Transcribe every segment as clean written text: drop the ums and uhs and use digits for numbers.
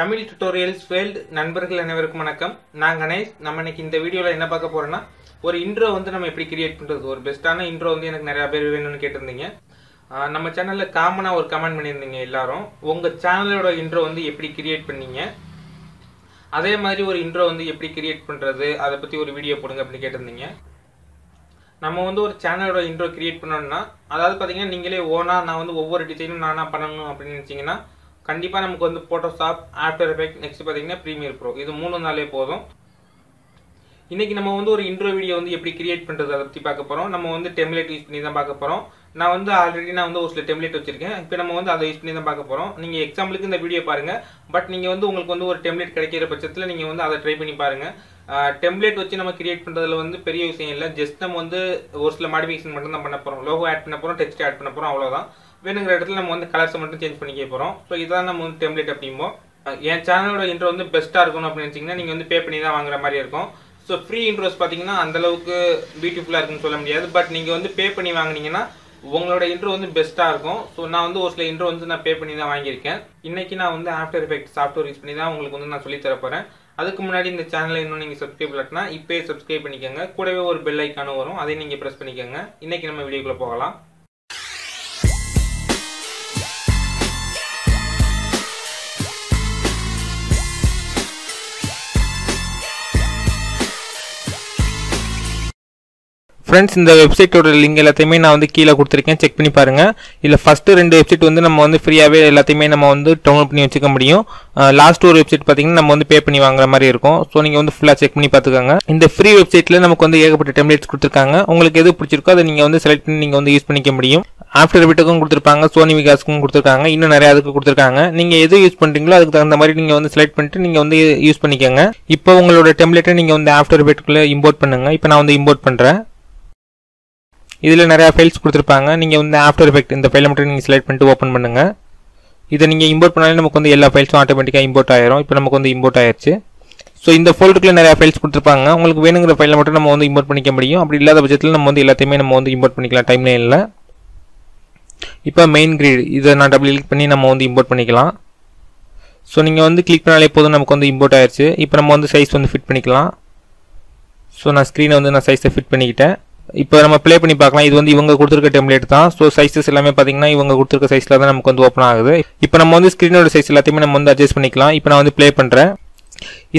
Tamil tutorials world நண்பர்கள் அனைவருக்கும் வணக்கம். நான் கணேஷ். நம்ம இன்னைக்கு இந்த வீடியோவில் என்ன பார்க்க போறோம்னா, ஒரு இன்ட்ரோ வந்து நம்ம எப்படி கிரியேட் பண்றது, ஒரு பெஸ்ட்டான இன்ட்ரோ வந்து எனக்கு நிறைய பேர் வேணும்னு கேட்டிருந்தீங்க. நம்ம சேனல்ல காமனா ஒரு கமெண்ட் பண்ணியிருந்தீங்க எல்லாரும், உங்க சேனலோட இன்ட்ரோ வந்து எப்படி கிரியேட் பண்ணீங்க, அதே மாதிரி ஒரு இன்ட்ரோ வந்து எப்படி கிரியேட் பண்றது, அதை பத்தி ஒரு வீடியோ போடுங்க அப்படின்னு கேட்டிருந்தீங்க. நம்ம வந்து ஒரு சேனலோட இன்ட்ரோ கிரியேட் பண்ணோம்னா, அதாவது பார்த்தீங்கன்னா நீங்களே ஓனா நான் வந்து ஒவ்வொரு டிசைனும் நானா பண்ணணும் அப்படின்னு நினைச்சீங்கன்னா கண்டிப்பாக நமக்கு வந்து போட்டோஷாப், ஆஃப்டர் எஃபெக்ட், நெக்ஸ்ட் பார்த்தீங்கன்னா ப்ரீமியர் ப்ரோ, இது 3 நாளே போதும். இன்னைக்கு நம்ம வந்து ஒரு இன்ட்ரோ வீடியோ வந்து எப்படி கிரியேட் பண்ணுறது அதை பற்றி பார்க்க போகிறோம். நம்ம வந்து டெம்ப்ளேட் யூஸ் பண்ணி தான் பார்க்க போகிறோம். நான் வந்து ஆல்ரெடி ஒரு சில டெம்ப்ளேட் வச்சிருக்கேன். இப்போ நம்ம வந்து அதை யூஸ் பண்ணி தான் பார்க்க போகிறோம். நீங்கள் எக்ஸாம்பிளுக்கு இந்த வீடியோ பாருங்க. பட் நீங்கள் வந்து உங்களுக்கு வந்து ஒரு டெம்ப்ளேட் கிடைக்கிற பட்சத்தில் நீங்கள் வந்து அதை ட்ரை பண்ணி பாருங்க. டெம்ப்ளேட் வச்சு நம்ம கிரியேட் பண்ணுறதுல வந்து பெரிய விஷயம் இல்லை. ஜஸ்ட் நம்ம வந்து ஒரு சில மாடிஃபிகேஷன் மட்டும் தான் பண்ண போகிறோம். லோகோ ஆட் பண்ண போகிறோம், டெக்ஸ்ட் ஆட் பண்ண போகிறோம், அவ்வளோதான். வேணுங்கிற இடத்துல நம்ம வந்து கலர்ஸை மட்டும் சேஞ்ச் பண்ணிக்க போகிறோம். ஸோ இதான் நம்ம வந்து டெம்ப்ளேட் அப்படிம்போம். என் சேனலோட இன்ட்ரோ வந்து பெஸ்ட்டாக இருக்கணும் அப்படின்னு நினச்சிங்கன்னா நீங்கள் வந்து பே பண்ணி தான் வாங்குற மாதிரி இருக்கும். ஸோ ஃப்ரீ இன்ட்ரோஸ் பார்த்தீங்கன்னா அந்தளவுக்கு பியூட்டிஃபுல்லாக இருக்குன்னு சொல்ல முடியாது. பட் நீங்கள் வந்து பே பண்ணி வாங்கினீங்கன்னா உங்களோட இன்ட்ரோ வந்து பெஸ்ட்டாக இருக்கும். ஸோ நான் வந்து ஒரு சில இன்ட்ரோ வந்து நான் பே பண்ணி தான் வாங்கியிருக்கேன். இன்னைக்கு நான் வந்து ஆஃப்டர் எஃபெக்ட் சாஃப்ட்வேர் யூஸ் பண்ணி தான் உங்களுக்கு வந்து நான் சொல்லி தர போகிறேன். அதுக்கு முன்னாடி இந்த சேனலை இன்னும் நீங்கள் சப்ஸ்கிரைப் பண்ணலன்னா இப்போயே சப்ஸ்கிரைப் பண்ணிக்கோங்க. கூடவே ஒரு பெல் ஐக்கானும் வரும், அதையும் நீங்கள் ப்ரெஸ் பண்ணிக்கோங்க. இன்னைக்கு நம்ம வீடியோக்குள்ளே போகலாம். ஃப்ரெண்ட்ஸ், இந்த வெப்சைட்டோட லிங்க் எல்லாத்தையுமே நான் வந்து கீழே கொடுத்துருக்கேன், செக் பண்ணி பாருங்கள். இல்லை ஃபஸ்ட்டு 2 வெப்சைட் வந்து நம்ம வந்து ஃப்ரீயாகவே எல்லாத்தையுமே நம்ம வந்து டவுன்லோட் பண்ணி வச்சுக்க முடியும். லாஸ்ட் ஒரு வெப்சைட் பார்த்தீங்கன்னா நம்ம வந்து பே பண்ணி வாங்குற மாதிரி இருக்கும். ஸோ நீங்கள் வந்து ஃபுல்லாக செக் பண்ணி பார்த்துக்கோங்க. இந்த ஃப்ரீ வெப்சைட்டில் நமக்கு வந்து ஏகப்பட்ட டெம்ப்ளேட்ஸ் கொடுத்துருக்காங்க. உங்களுக்கு எது பிடிச்சிருக்கோ அதை நீங்கள் வந்து செலக்ட் பண்ணி நீங்கள் வந்து யூஸ் பண்ணிக்க முடியும். ஆஃப்டர் எஃபெக்ட்டுக்கும் கொடுத்துருப்பாங்க, சோனி விகாஸ்க்கும் கொடுத்துருக்காங்க, இன்னும் நிறைய அதுக்கு கொடுத்துருக்காங்க. நீங்கள் எது யூஸ் பண்ணுறீங்களோ அதுக்கு தகுந்த மாதிரி நீங்கள் வந்து செலக்ட் பண்ணிட்டு நீங்கள் வந்து யூஸ் பண்ணிக்கோங்க. இப்போ உங்களோட டெம்ப்ளேட்டை நீங்கள் வந்து ஆஃப்டர் எஃபெக்ட்டுக்குள்ளே இம்போர்ட் பண்ணுங்கள். இப்போ நான் வந்து இம்போர்ட் பண்ணுறேன். இதில் நிறையா ஃபைல்ஸ் கொடுத்துருப்பாங்க. நீங்கள் வந்து ஆஃப்டர் எஃபெக்ட் இந்த ஃபைலை மட்டும் நீங்கள் செலக்ட் பண்ணிட்டு ஓப்பன் பண்ணுங்கள். இதை நீங்கள் இம்போர்ட் பண்ணாலே நமக்கு வந்து எல்லா ஃபைல்ஸும் ஆட்டோமேட்டிக்காக இம்போர்ட் ஆயிரும். இப்போ நமக்கு வந்து இம்போர்ட் ஆயிடுச்சு. ஸோ இந்த ஃபோல்டருக்குள்ள நிறையா ஃபைல்ஸ் கொடுத்துருப்பாங்க. உங்களுக்கு வேணுங்கிற ஃபைலை மட்டும் நம்ம வந்து இம்போர்ட் பண்ணிக்க முடியும். அப்படி இல்லாத பட்சத்தில் நம்ம வந்து எல்லாத்தையுமே நம்ம வந்து இம்போர்ட் பண்ணிக்கலாம் டைம் லைனில். இப்போ மெயின் கிரிட் இதை நான் டபுள் கிளிக் பண்ணி நம்ம வந்து இம்போர்ட் பண்ணிக்கலாம். ஸோ நீங்கள் வந்து கிளிக் பண்ணாலே போதும் நமக்கு வந்து இம்போர்ட் ஆயிடுச்சு. இப்போ நம்ம வந்து சைஸ் வந்து ஃபிட் பண்ணிக்கலாம். ஸோ நான் ஸ்க்ரீனை வந்து நான் சைஸை ஃபிட் பண்ணிக்கிட்டேன். இப்போ நம்ம ப்ளே பண்ணி பார்க்கலாம். இது வந்து இவங்க கொடுத்துருக்க டெம்ப்ளேட் தான். ஸோ சைஸஸ் எல்லாமே பார்த்தீங்கன்னா இவங்க கொடுத்துருக்க சைஸில் தான் நமக்கு வந்து ஓப்பன் ஆகுது. இப்போ நம்ம வந்து ஸ்க்ரீனோட சைஸ் எல்லாத்தையுமே நம்ம வந்து அட்ஜஸ்ட் பண்ணிக்கலாம். இப்போ நான் வந்து ப்ளே பண்ணுறேன்.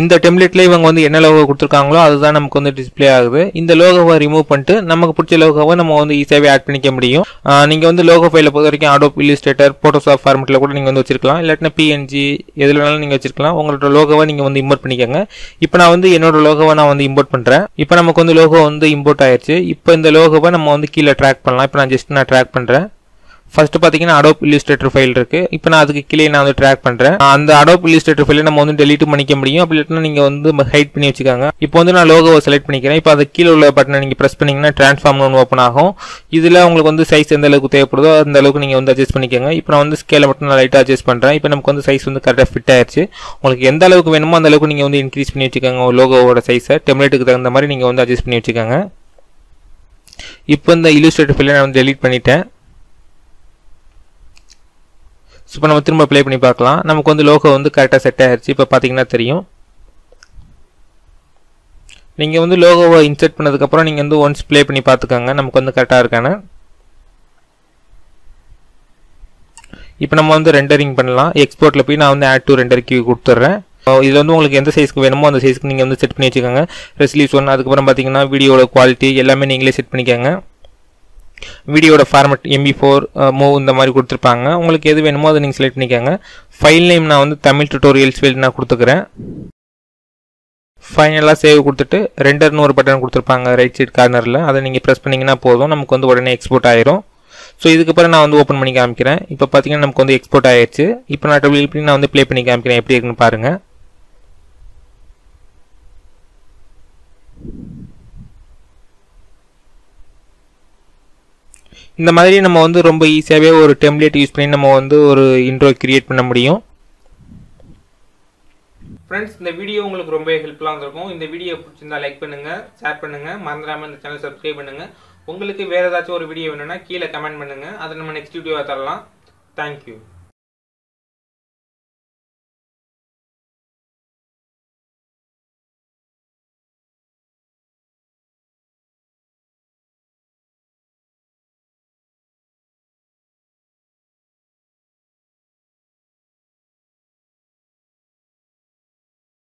இந்த டெம்ப்ளேட்ல இவங்க வந்து என்ன லோகோ கொடுத்துருக்காங்களோ அதுதான் நமக்கு வந்து டிஸ்பிளே ஆகுது. இந்த லோகோவை ரிமூவ் பண்ணிட்டு நமக்கு பிடிச்ச லோகோவை நம்ம வந்து ஈஸியாகவே ஆட் பண்ணிக்க முடியும். நீங்கள் வந்து லோகோ ஃபைலை பொறுத்த வரைக்கும் அடோப் இல்லஸ்ட்ரேட்டர், போட்டோஷாப் ஃபார்மெட்டில் கூட நீங்கள் வந்து வச்சிருக்கலாம். இல்லாட்டினா PNG எதில் வேணாலும் நீங்கள் வச்சிருக்கலாம். உங்களோட லோகோவை நீங்கள் வந்து இம்போர்ட் பண்ணிக்கோங்க. இப்போ நான் வந்து என்னோட லோகோவை நான் வந்து இம்போர்ட் பண்ணுறேன். இப்போ நமக்கு வந்து லோகோ வந்து இம்போர்ட் ஆயிடுச்சு. இப்போ இந்த லோகோவை நம்ம வந்து கீழே ட்ராக் பண்ணலாம். இப்போ நான் ட்ராக் பண்ணுறேன். ஃபர்ஸ்ட் பார்த்தீங்கன்னா அடோப் இல்லஸ்ட்ரேட்டர் ஃபைல் இருக்கு. இப்போ நான் அதுக்கு கீழே நான் வந்து ட்ராக் பண்ணுறேன். அந்த அடோப் இல்லஸ்ட்ரேட்டர் ஃபைலை நம்ம வந்து டெலீட் பண்ணிக்க முடியும். அப்படி இல்லைன்னா நீங்கள் வந்து ஹைட் பண்ணி வச்சுக்காங்க. இப்போ வந்து நான் லோகோவை செலக்ட் பண்ணிக்கிறேன். இப்போ அது கீழே உள்ள பட்டனை நீங்கள் ப்ரெஸ் பண்ணிங்கன்னா ட்ரான்ஸ்ஃபார்ம்னு ஒன்று ஓப்பன் ஆகும். இதில் உங்களுக்கு வந்து சைஸ் எந்த அளவுக்கு தேவைப்படுதோ அந்த அளவுக்கு நீங்கள் வந்து அட்ஜஸ்ட் பண்ணிக்கோங்க. இப்போ நான் வந்து ஸ்கேலை மட்டும் நான் லைட்டாக அட்ஜஸ்ட் பண்ணுறேன். இப்போ நமக்கு வந்து சைஸ் வந்து கரெக்டாக ஃபிட் ஆயிடுச்சு. உங்களுக்கு எந்த அளவுக்கு வேணுமோ அந்த அளவுக்கு நீங்கள் வந்து இன்க்ரீஸ் பண்ணி வச்சுக்கோங்க. லோகோவோட சைஸை டெம்ப்ளேட்டுக்கு தகுந்த மாதிரி நீங்கள் வந்து அட்ஜஸ்ட் பண்ணி வச்சுக்கோங்க. இப்போ இந்த இல்லஸ்ட்ரேட்டர் ஃபைலை நான் வந்து டெலீட் பண்ணிட்டேன். இப்போ நம்ம திரும்ப ப்ளே பண்ணி பார்க்கலாம். நமக்கு வந்து லோகோ வந்து கரெக்டாக செட் ஆயிடுச்சு. இப்போ பார்த்தீங்கன்னா தெரியும். நீங்கள் வந்து லோகோவை இன்சர்ட் பண்ணதுக்கப்புறம் நீங்கள் வந்து ஒன்ஸ் ப்ளே பண்ணி பார்த்துக்கோங்க நமக்கு வந்து கரெக்டாக இருக்கானு. இப்போ நம்ம வந்து ரெண்டரிங் பண்ணலாம். எக்ஸ்போர்ட்டில் போய் நான் வந்து ஆட் டு ரெண்டர் கியூ கொடுத்துட்றேன். இதில் வந்து உங்களுக்கு எந்த சைஸ்க்கு வேணுமோ அந்த சைஸ்க்கு நீங்கள் வந்து செட் பண்ணி வச்சுக்கோங்க. ரெசல்யூஷன், அதுக்கப்புறம் பார்த்தீங்கன்னா வீடியோட குவாலிட்டி எல்லாமே நீங்களே செட் பண்ணிக்கோங்க. வீடியோட ஃபார்மேட் MP4 மூவ் இந்த மாதிரி கொடுத்துருப்பாங்க. உங்களுக்கு எது வேணுமோ அதை நீங்கள் செலக்ட் பண்ணிக்கோங்க. ஃபைல் நேம் நான் வந்து தமிழ் டுட்டோரியல்ஸ் வேல்ட் நான் கொடுத்துக்கிறேன். ஃபைனலாக சேவ் கொடுத்துட்டு ரெண்டர்னு ஒரு பட்டன் கொடுத்துருப்பாங்க ரைட் சைட் கார்னரில். அதை நீங்கள் ப்ரெஸ் பண்ணிங்கன்னா போதும், நமக்கு வந்து உடனே எக்ஸ்போர்ட் ஆயிரும். ஸோ இதுக்கப்புறம் நான் வந்து ஓப்பன் பண்ணி காமிக்கிறேன். இப்போ பார்த்தீங்கன்னா நமக்கு வந்து எக்ஸ்போர்ட் ஆயிடுச்சு. இப்போ நான் டபுள் நான் வந்து ப்ளே பண்ணி காமிக்கிறேன் எப்படி இருக்குன்னு பாருங்கள். இந்த மாதிரி நம்ம வந்து ரொம்ப ஈஸியாகவே ஒரு டெம்ப்ளேட் யூஸ் பண்ணி நம்ம வந்து ஒரு இன்ட்ரோ கிரியேட் பண்ண முடியும். ஃப்ரெண்ட்ஸ், இந்த வீடியோ உங்களுக்கு ரொம்ப ஹெல்ப்ஃபுல்லாக இருந்திருக்கும். இந்த வீடியோ பிடிச்சிருந்தா லைக் பண்ணுங்கள், ஷேர் பண்ணுங்கள், மறந்துடாமல் இந்த சேனல் சப்ஸ்கிரைப் பண்ணுங்கள். உங்களுக்கு வேறு ஏதாச்சும் ஒரு வீடியோ வேணும்னா கீழே கமெண்ட் பண்ணுங்கள். அதை நம்ம நெக்ஸ்ட் வீடியோவை தரலாம். தேங்க்யூ.